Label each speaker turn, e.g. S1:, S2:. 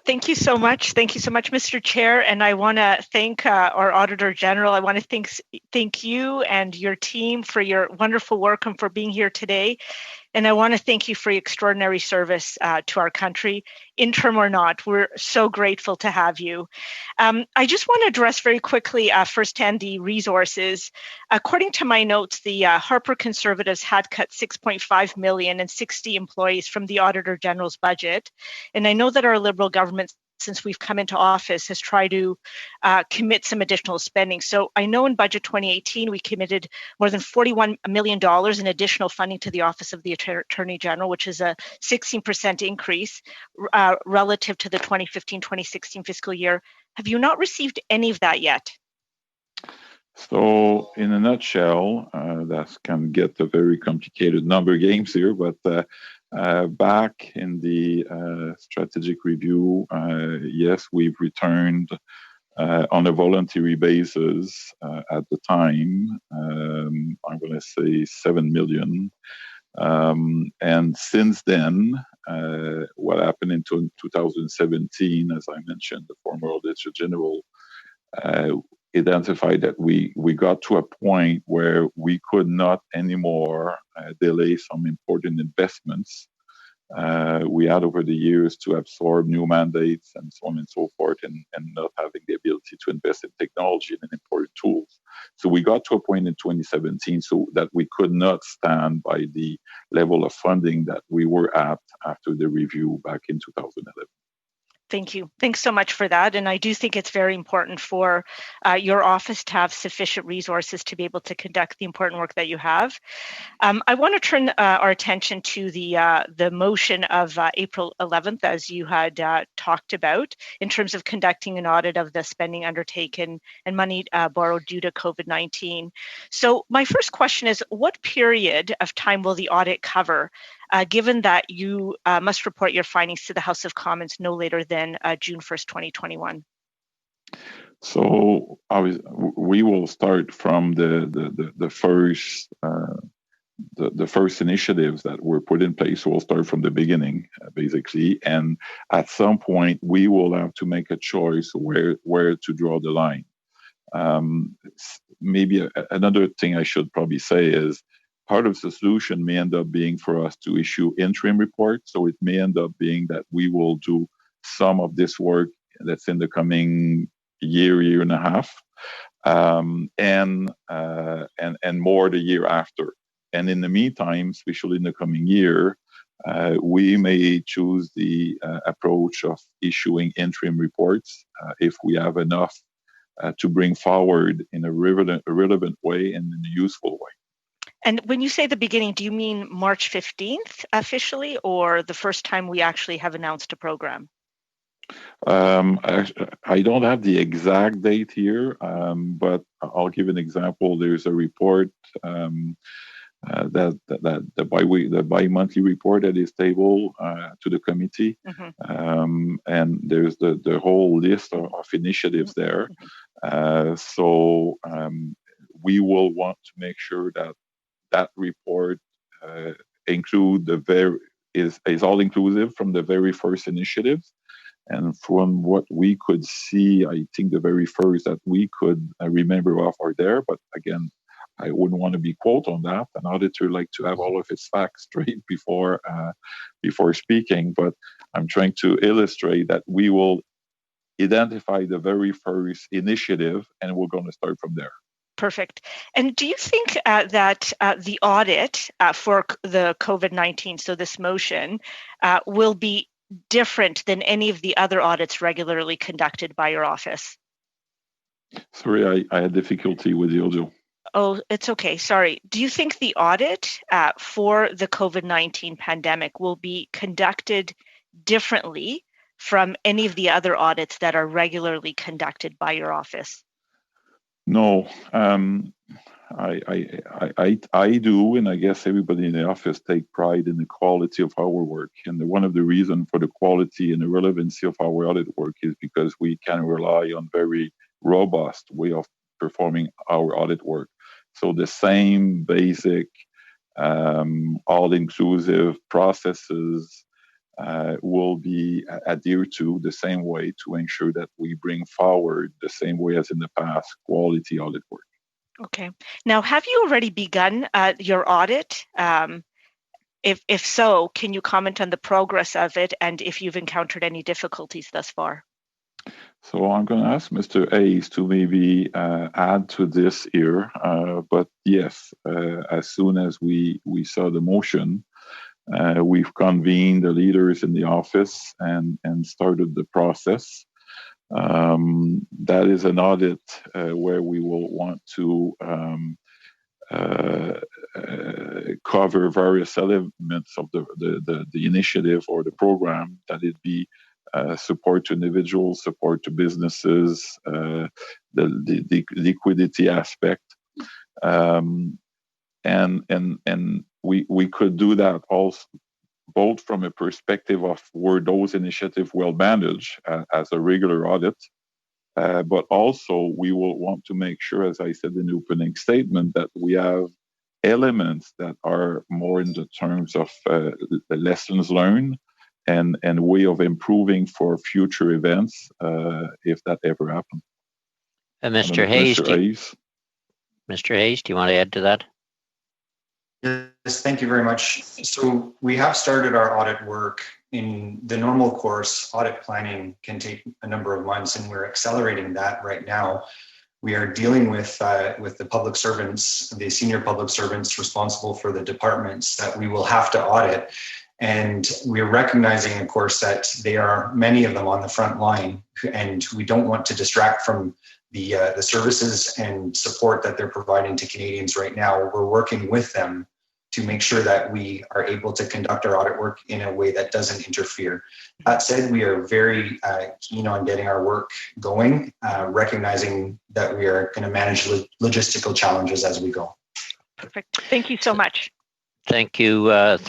S1: Thank you so much. Thank you so much, Mr. Chair. And I want to thank our Auditor General. I want to thank you and your team for your wonderful work and for being here today. And I want to thank you for your extraordinary service to our country, interim or not. We're so grateful to have you. I just want to address very quickly firsthand the resources. According to my notes, the Harper Conservatives had cut $6.5 million and 60 employees from the Auditor General's budget. And I know that our Liberal government, since we've come into office, has tried to commit some additional spending. So I know in budget 2018, we committed more than $41 million in additional funding to the Office of the Attorney General, which is a 16% increase relative to the 2015-2016 fiscal year. Have you not received any of that yet?
S2: So in a nutshell, that can get a very complicated number games here, but back in the strategic review, yes, we've returned on a voluntary basis at the time, I'm going to say 7 million. And since then, what happened in 2017, as I mentioned, the former Auditor General identified that we got to a point where we could not anymore delay some important investments. We had over the years to absorb new mandates and so on and so forth, and not having the ability to invest in technology and in important tools. So we got to a point in 2017 so that we could not stand by the level of funding that we were at after the review back in 2011.
S1: Thank you. Thanks so much for that. And I do think it's very important for your office to have sufficient resources to be able to conduct the important work that you have. I want to turn our attention to the motion of April 11th, as you had talked about, in terms of conducting an audit of the spending undertaken and money borrowed due to COVID-19. So my first question is, what period of time will the audit cover, given that you must report your findings to the House of Commons no later than June 1st, 2021?
S2: So we will start from the first initiatives that were put in place. So we'll start from the beginning, basically, and at some point we will have to make a choice where to draw the line. Maybe another thing I should probably say is, part of the solution may end up being for us to issue interim reports. So it may end up being that we will do some of this work that's in the coming year and a half, and more the year after. And in the meantime, especially in the coming year, we may choose the approach of issuing interim reports if we have enough to bring forward in a relevant way and in a useful way.
S1: And when you say the beginning, do you mean March 15th officially, or the first time we actually have announced a program?
S2: I don't have the exact date here, but I'll give an example. There's a report the bi-monthly report that is tabled to the committee, and there's the whole list of initiatives there. So we will want to make sure that report include is all inclusive from the very first initiatives. And from what we could see, I think the very first that we could remember of are there. But again, I wouldn't want to be quote on that. An auditor like to have all of his facts straight before speaking. But I'm trying to illustrate that we will identify the very first initiative, and we're going to start from there.
S1: Perfect. And do you think that the audit for the COVID-19, so this motion, will be different than any of the other audits regularly conducted by your office?
S2: Sorry, I had difficulty with the audio.
S1: Oh, it's okay. Sorry. Do you think the audit for the COVID-19 pandemic will be conducted differently from any of the other audits that are regularly conducted by your office?
S2: No, I do, and I guess everybody in the office take pride in the quality of our work. And one of the reasons for the quality and the relevancy of our audit work is because we can rely on very robust way of performing our audit work. So the same basic, all-inclusive processes will be adhered to the same way to ensure that we bring forward the same way as in the past quality audit work.
S1: Okay. Now, have you already begun your audit? If so, can you comment on the progress of it and if you've encountered any difficulties thus far?
S2: So I'm going to ask Mr. Hayes to maybe add to this here. But yes, as soon as we saw the motion, we've convened the leaders in the office and started the process. That is an audit where we will want to cover various elements of the initiative or the program, that it be support to individuals, support to businesses, the liquidity aspect, and we could do that also both from a perspective of were those initiatives well managed as a regular audit, but also we will want to make sure, as I said in the opening statement, that we have elements that are more in the terms of the lessons learned and way of improving for future events if that ever happens.
S3: Mr. Hayes, Mr. Hayes, do you want to add to that?
S4: Yes, thank you very much. So we have started our audit work. In the normal course, audit planning can take a number of months, and we're accelerating that right now. We are dealing with the public servants, the senior public servants responsible for the departments that we will have to audit. And we're recognizing, of course, that there are many of them on the front line, and we don't want to distract from the services and support that they're providing to Canadians right now. We're working with them to make sure that we are able to conduct our audit work in a way that doesn't interfere. That said, we are very keen on getting our work going, recognizing that we are going to manage logistical challenges as we go.
S1: Perfect. Thank you so much.
S3: Thank you.